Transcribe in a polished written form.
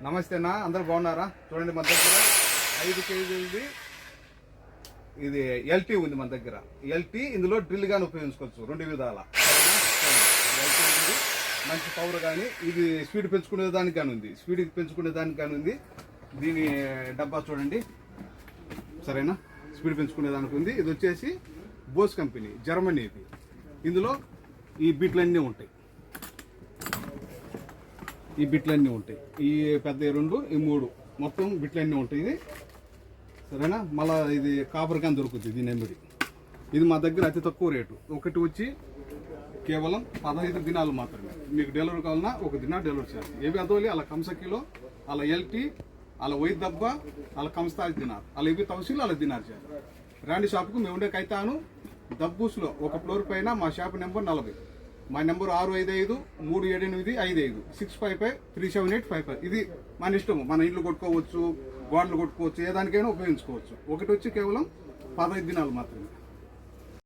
నమస్తే అన్న, అందరూ బాగున్నారా? చూడండి, మన దగ్గర 5 కేజీలది ఇది ఎల్టీ ఉంది. మన దగ్గర ఎల్టీ ఇందులో డ్రిల్ గాని ఉపయోగించుకోవచ్చు, 2 విధాల. ఎల్టీ ఉంది, మంచి పవర్ కానీ, ఇది స్పీడ్ పెంచుకునే దానికి కానీ ఉంది, స్పీడ్ పెంచుకునే దానికి కానీ ఉంది. దీని డబ్బా చూడండి, సరేనా? స్పీడ్ పెంచుకునే దానికి ఉంది. ఇది వచ్చేసి బోస్ కంపెనీ, జర్మనీ. ఇది ఇందులో ఈ బిట్లన్నీ ఉంటాయి, ఈ బిట్లన్నీ ఉంటాయి. ఈ పెద్ద 2, ఈ 3 మొత్తం బిట్లన్నీ ఉంటాయి. ఇది సరేనా? మళ్ళీ ఇది కాపర్ కానీ దొరుకుతుంది దీని నెంబడి. ఇది మా దగ్గర అతి తక్కువ రేటు. ఒకటి వచ్చి కేవలం 15 దినాలు మాత్రమే. మీకు డెలివరీ కావాలన్నా 1 దిన డెలివరీ చేయాలి. ఏవి అదోలి అలా కంసకిలో, అలా ఎల్టీ, అలా వైద్ దబ్బా, అలా కంస్తాయి దినారు, అలా ఇవి తవసీలు, అలా దినారు చేయాలి. రాండి షాప్కు. మేము ఉండే కైతాను దబ్బూస్లో 1 ఫ్లోర్ పైన. మా షాప్ నెంబర్ 40. మా నెంబర్ 655-378-55 655-378-55. ఇది మన ఇష్టము. మన ఇల్లు కొట్టుకోవచ్చు, గోడలు కొట్టుకోవచ్చు, ఏ దానికైనా ఉపయోగించుకోవచ్చు. ఒకటి వచ్చి కేవలం 15 దినాలు మాత్రమే.